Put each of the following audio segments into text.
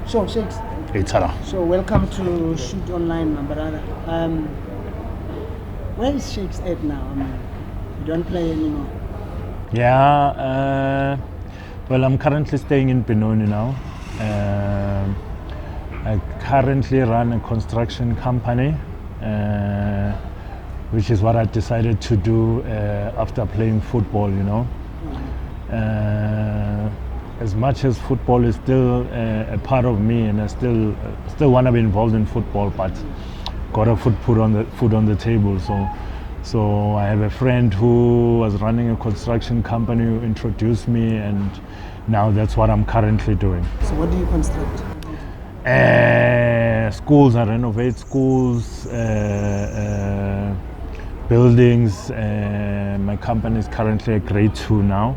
So, Shakes. It's hello. So, welcome to Shoot Online, my brother. Where is Shakes at now? I mean, you don't play anymore. Yeah, well, I'm currently staying in Benoni now. I currently run a construction company, which is what I decided to do after playing football, As much as football is still a part of me, and I still want to be involved in football, but gotta put food on the table. So I have a friend who was running a construction company who introduced me, and now that's what I'm currently doing. So, what do you construct? Schools, I renovate schools, buildings. My company is currently a grade 2 now.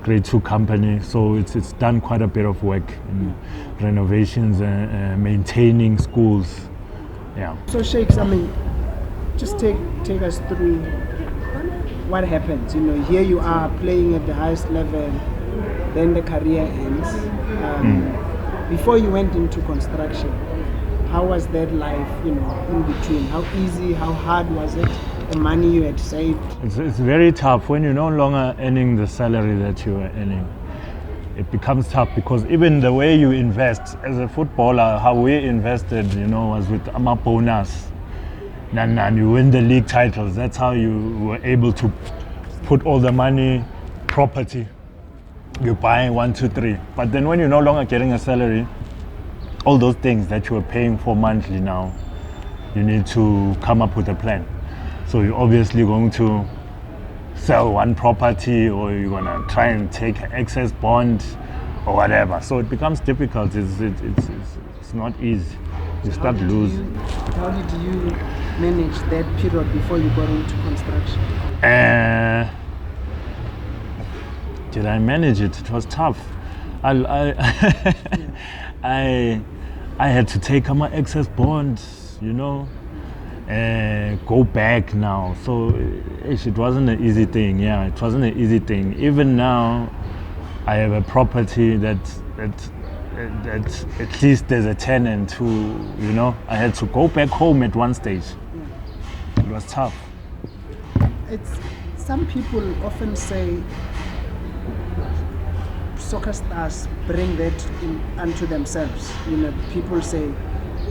Grade 2 company, so it's done quite a bit of work in renovations and maintaining schools. Yeah. So, Shakes, I mean, just take us through what happens. Here you are playing at the highest level, then the career ends. Before you went into construction, how was that life? In between, how easy, how hard was it? The money you had saved? It's very tough when you're no longer earning the salary that you were earning. It becomes tough because even the way you invest as a footballer, how we invested, was with a bonus. And you win the league titles. That's how you were able to put all the money, property. You buy 1, 2, 3. But then when you're no longer getting a salary, all those things that you were paying for monthly now, you need to come up with a plan. So you're obviously going to sell one property, or you're going to try and take excess bond or whatever. So it becomes difficult. It's not easy. You start losing. How did you manage that period before you got into construction? Did I manage it? It was tough. I had to take my excess bonds, go back now. So it wasn't an easy thing. Yeah, it wasn't an easy thing. Even now, I have a property that at least there's a tenant who, I had to go back home at one stage. It was tough. Some people often say soccer stars bring that onto themselves. People say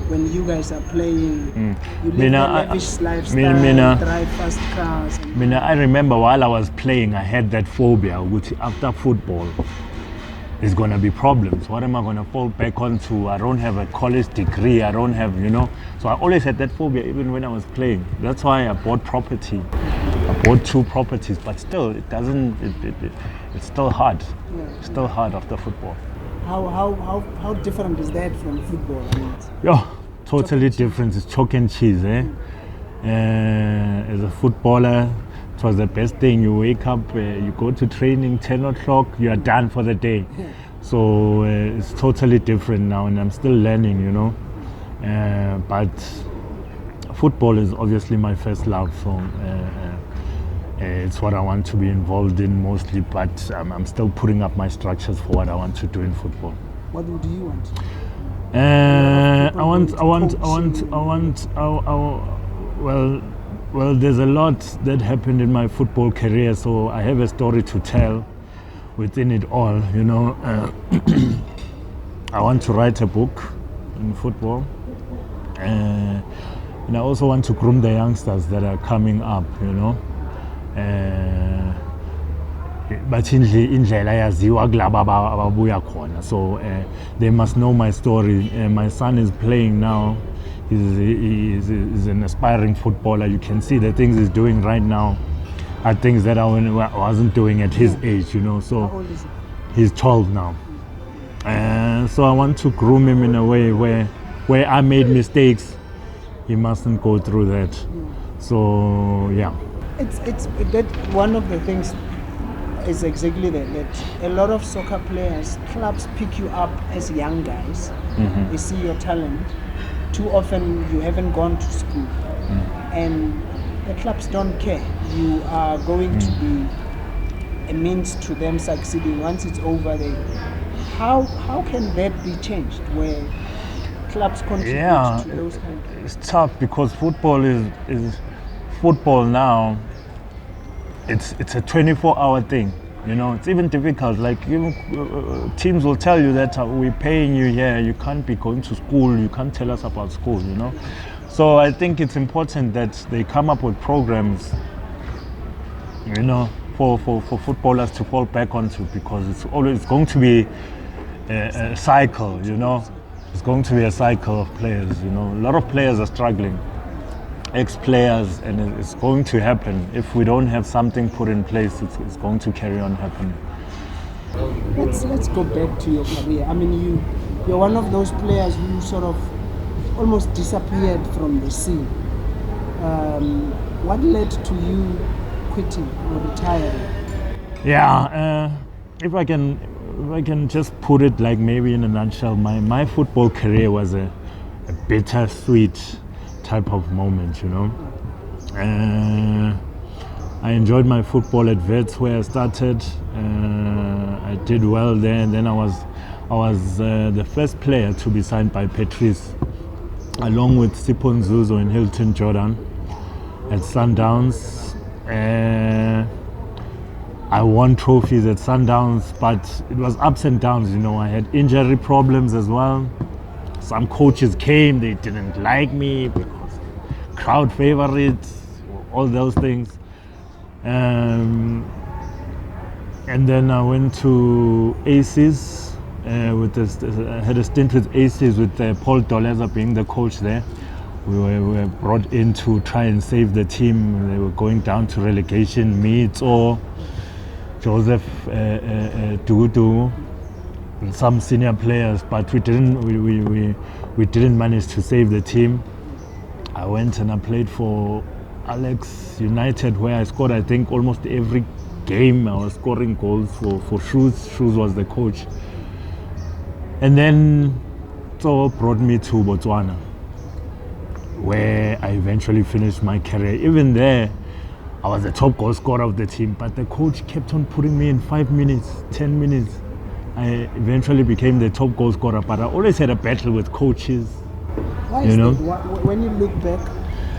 when you guys are playing, you live a lavish lifestyle, drive fast cars. I remember while I was playing, I had that phobia, which after football is going to be problems. What am I going to fall back onto? I don't have a college degree. I don't have, So I always had that phobia even when I was playing. That's why I bought property. I bought 2 properties, but still, it's still hard. Yeah. It's still hard after football. How different is that from football? Totally different. It's chalk and cheese, eh? As a footballer, it was the best thing. You wake up, you go to training, 10 o'clock, you are done for the day. So it's totally different now, and I'm still learning, But football is obviously my first love, so it's what I want to be involved in mostly, but I'm still putting up my structures for what I want to do in football. What do you want? Well, there's a lot that happened in my football career, so I have a story to tell within it all, I want to write a book in football, and I also want to groom the youngsters that are coming up, But indlela yaziwa kulaba ababuya khona, so they must know my story. My son is playing now. He's an aspiring footballer. You can see the things he's doing right now are things that I wasn't doing at his age, So How old is he? He's 12 now. So I want to groom him in a way where I made mistakes, he mustn't go through that. So yeah. It's that one of the things is exactly that a lot of soccer players, clubs pick you up as young guys. They see your talent. Too often you haven't gone to school, and the clubs don't care. You are going to be a means to them succeeding. Once it's over, how can that be changed where clubs contribute to those kind of things? It's tough because football is football now. It's a 24-hour thing. You know, it's even difficult. Like even teams will tell you that we're paying you here. You can't be going to school. You can't tell us about school. You know, so I think it's important that they come up with programs. You know, for footballers to fall back onto, because it's always going to be a cycle. You know, it's going to be a cycle of players. You know, a lot of players are struggling, ex-players, and it's going to happen. If we don't have something put in place, it's going to carry on happening. Let's go back to your career. I mean, you're one of those players who sort of almost disappeared from the scene. What led to you quitting or retiring? Yeah, if I can just put it like maybe in a nutshell, my football career was a bittersweet type of moment, you know. I enjoyed my football at Wits where I started. I did well there, and then I was the first player to be signed by Patrice, along with Sipho Nzuzo and Hilton Jordan at Sundowns. I won trophies at Sundowns, but it was ups and downs, you know. I had injury problems as well. Some coaches came, they didn't like me because crowd favorites, all those things. And then I went to ACES, I had a stint with ACES with Paul Doleza being the coach there. We were brought in to try and save the team. They were going down to relegation. Me, Tso, Joseph Dugudu, and some senior players, but we didn't manage to save the team. I went and I played for Alex United, where I scored, I think, almost every game. I was scoring goals for Shoes. Shoes was the coach. And then Tso brought me to Botswana, where I eventually finished my career. Even there, I was the top goal scorer of the team, but the coach kept on putting me in 5 minutes, 10 minutes. I eventually became the top goal scorer, but I always had a battle with coaches. Why is that? When you look back,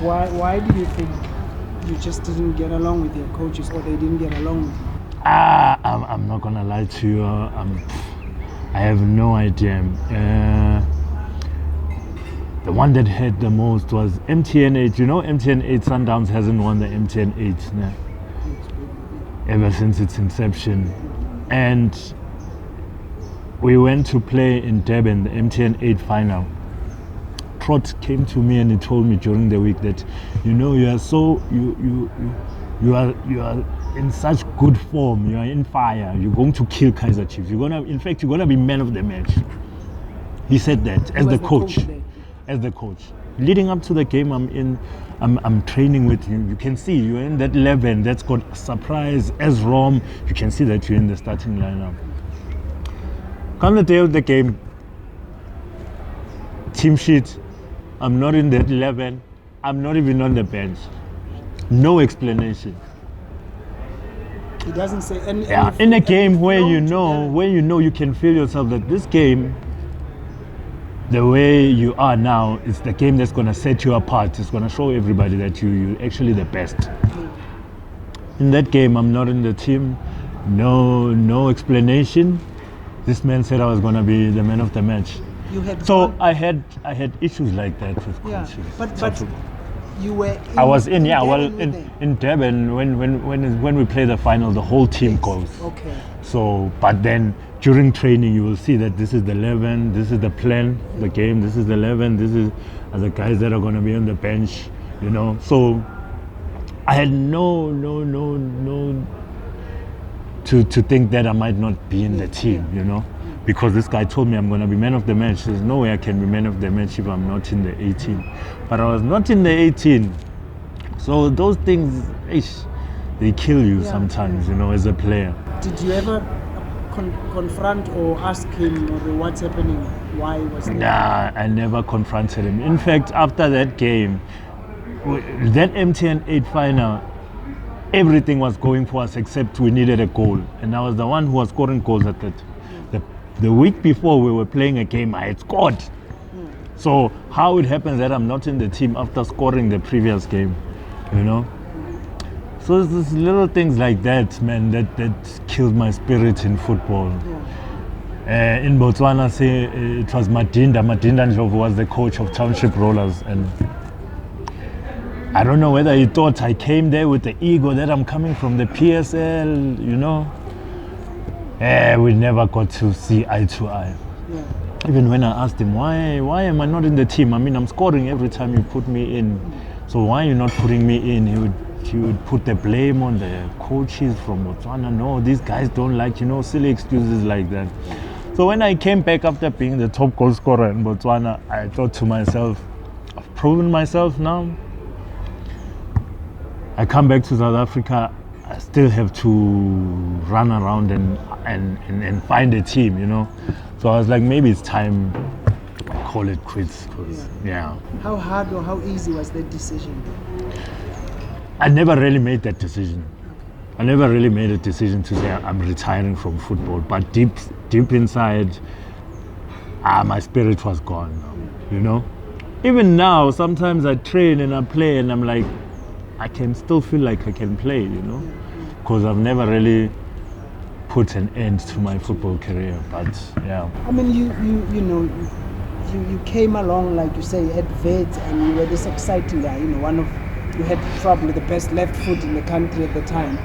why do you think you just didn't get along with your coaches, or they didn't get along with you? I'm not gonna lie to you. I have no idea. The one that hurt the most was MTN 8. You know, MTN 8 Sundowns hasn't won the MTN 8 ever since its inception. And we went to play in Durban, the MTN 8 final. Trot came to me and he told me during the week that, you know, you are in such good form, you are in fire, you're going to kill Kaizer Chiefs. You're gonna be man of the match. He said that as the coach. As the coach. Leading up to the game, I'm training with you. You can see you're in that 11 that's got surprise as Rom. You can see that you're in the starting lineup. Come the day of the game, team sheet, I'm not in that 11. I'm not even on the bench. No explanation. He doesn't say any. Yeah, in a game where you know you can feel yourself that this game, the way you are now, it's the game that's going to set you apart. It's going to show everybody that you're actually the best. In that game, I'm not in the team. No explanation. This man said I was going to be the man of the match. I had issues like that with coaches. But you were. In Durban when we play the final, the whole team goes. Okay. So, but then during training, you will see that this is the 11, this is the plan, the game, this is the 11, this is the guys that are going to be on the bench, you know. So I had no to think that I might not be in the team, you know, because this guy told me I'm going to be man of the match. There's no way I can be man of the match if I'm not in the 18. But I was not in the 18. So those things, they kill you sometimes, you know, as a player. Did you ever confront or ask him, or what's happening? Why was that? Nah, I never confronted him. In fact, after that game, that MTN 8 final, everything was going for us except we needed a goal. And I was the one who was scoring goals at that. the week before we were playing a game, I had scored. So how it happens that I'm not in the team after scoring the previous game, you know? So it's just little things like that, man, that killed my spirit in football. In Botswana, say it was Madinda Ndlovu was the coach of Township Rollers, and I don't know whether he thought I came there with the ego that I'm coming from the PSL, you know. We never got to see eye to eye. Even when I asked him, why am I not in the team? I mean, I'm scoring every time you put me in. So why are you not putting me in? He would put the blame on the coaches from Botswana. No, these guys don't like, you know, silly excuses like that. So when I came back after being the top goal scorer in Botswana, I thought to myself, I've proven myself now. I come back to South Africa, I still have to run around and find a team, you know. So I was like, maybe it's time to call it quits. Yeah. How hard or how easy was that decision? I never really made that decision. I never really made a decision to say I'm retiring from football. But deep inside, my spirit was gone, you know. Even now, sometimes I train and I play and I'm like, I can still feel like I can play, you know, because I've never really put an end to my football career. But yeah. I mean, you came along, like you say, at Vet, and you were this exciting guy. You know, you had probably the best left foot in the country at the time.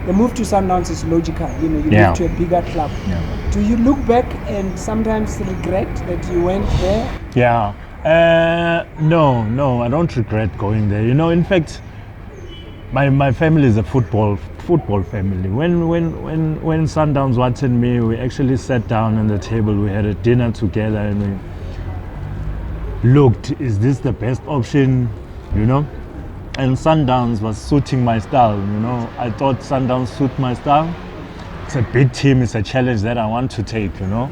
The move to Sundowns is logical. You know, you moved to a bigger club. Yeah. Do you look back and sometimes regret that you went there? Yeah. No, I don't regret going there. You know, in fact, my family is a football family. When Sundowns wanted me, we actually sat down on the table. We had a dinner together and we looked, is this the best option? You know, and Sundowns was suiting my style. You know, I thought Sundowns suit my style. It's a big team. It's a challenge that I want to take. You know.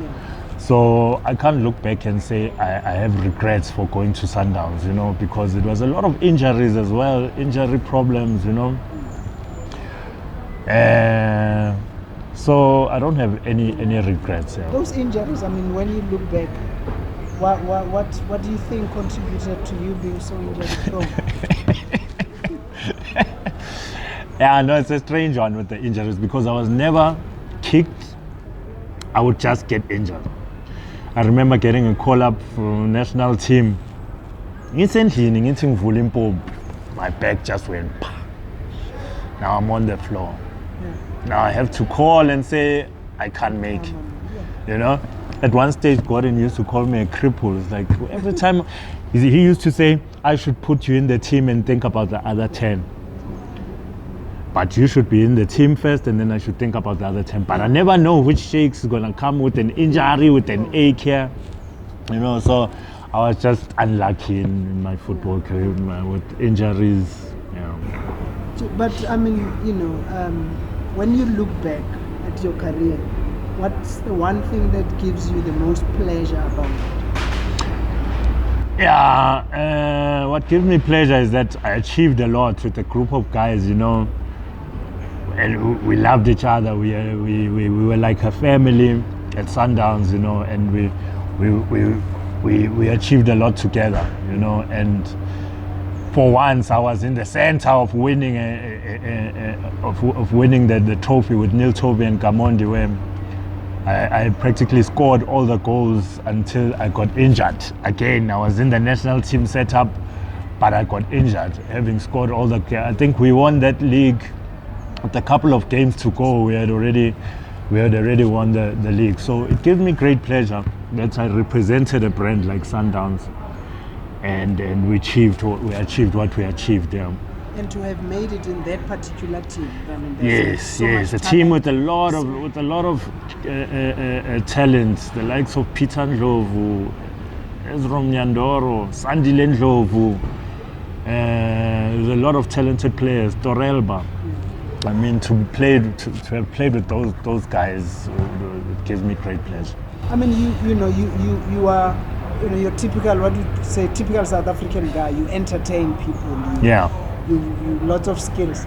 So I can't look back and say I have regrets for going to Sundowns, you know, because it was a lot of injuries as well, injury problems, you know. So I don't have any regrets. Yeah. Those injuries, I mean, when you look back, what do you think contributed to you being so injury-prone? Yeah, no, it's a strange one with the injuries because I was never kicked. I would just get injured. I remember getting a call up from national team. My back just went. Now I'm on the floor. Now I have to call and say I can't make it. You know, at one stage Gordon used to call me a cripple. It's like every time he used to say I should put you in the team and think about the other 10. But you should be in the team first and then I should think about the other 10. But I never know which Shakes is going to come with an injury, with an ache here. You know, so I was just unlucky in my football career with injuries. Yeah. But I mean, you know, when you look back at your career, what's the one thing that gives you the most pleasure about it? Yeah, what gives me pleasure is that I achieved a lot with a group of guys, you know. And we loved each other. We were like a family at Sundowns, you know, and we achieved a lot together, you know. And for once, I was in the center of winning the trophy with Neil Toby and Gamondi, where I practically scored all the goals until I got injured. Again, I was in the national team setup, but I got injured, having scored all the. I think we won that league. With a couple of games to go, we had already won the league. So it gives me great pleasure that I represented a brand like Sundowns, and we achieved what we achieved there. And to have made it in that particular team. I mean, yes, a team with a lot of talents, the likes of Peter Ndlovu, Ezrom Nyandoro, Sandile Ndlovu. There's a lot of talented players, Torelba. I mean, to have played with those guys, it gives me great pleasure. I mean, you are, you know, your typical, what you say, typical South African guy. You entertain people. You lots of skills.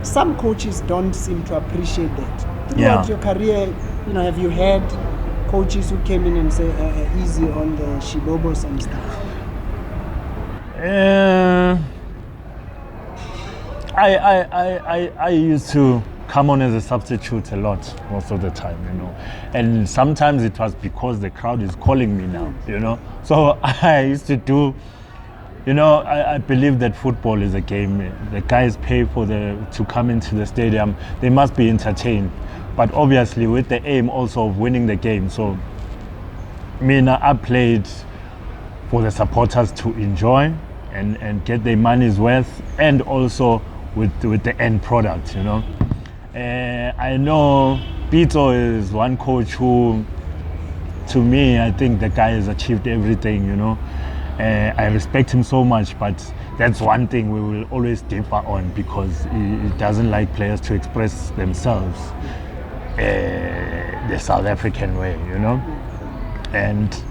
Some coaches don't seem to appreciate that. throughout Yeah. your career, have you had coaches who came in and say easy on the shibobos and stuff? I used to come on as a substitute a lot most of the time, and sometimes it was because the crowd is calling me now, so I used to do, I believe that football is a game. The guys pay to come into the stadium. They must be entertained, but obviously with the aim also of winning the game. So I played for the supporters to enjoy and get their money's worth, and also with the end product, I know Pito is one coach who, to me, I think the guy has achieved everything, I respect him so much, but that's one thing we will always differ on, because he doesn't like players to express themselves the South African way, and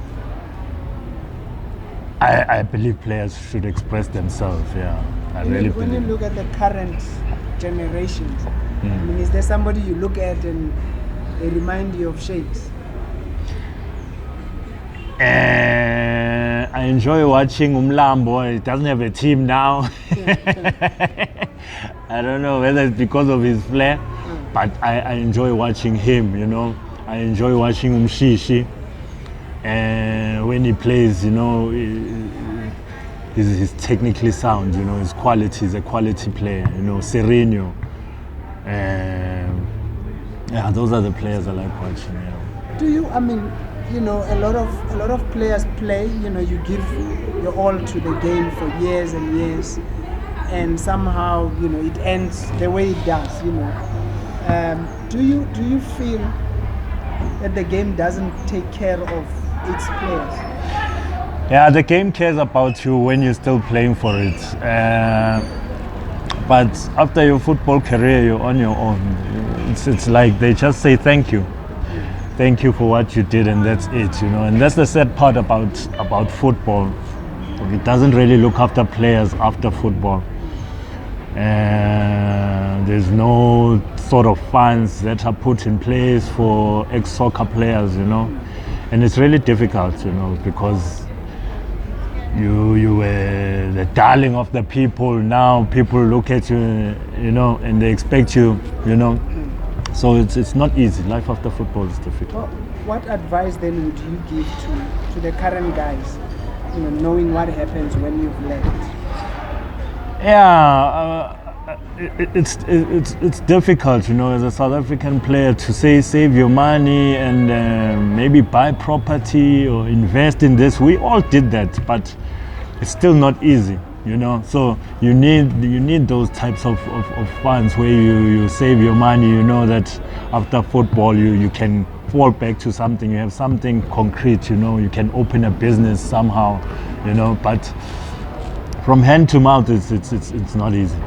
I believe players should express themselves. Yeah, I really When you believe. look at the current generations, is there somebody you look at and they remind you of Shakes? I enjoy watching Umlambo. He doesn't have a team now. I don't know whether it's because of his flair, but I enjoy watching him. I enjoy watching Umshishi. And when he plays, he's technically sound. His quality is a quality player. Sereno. Yeah, those are the players I like watching. Yeah. Do you? A lot of players play. You give your all to the game for years and years, and somehow it ends the way it does. Do you feel that the game doesn't take care of its players? Yeah, the game cares about you when you're still playing for it. But after your football career, you're on your own. It's like they just say thank you. Thank you for what you did, and that's it, And that's the sad part about football. It doesn't really look after players after football. There's no sort of funds that are put in place for ex-soccer players, And it's really difficult, because you were the darling of the people. Now people look at you, and they expect you, So it's not easy. Life after football is difficult. Well, what advice then would you give to the current guys, knowing what happens when you've left? Yeah, it's difficult, as a South African player, to say save your money and maybe buy property or invest in this. We all did that, but it's still not easy, So you need those types of funds where you save your money. That after football you can fall back to something. You have something concrete. You can open a business somehow. But from hand to mouth, it's not easy.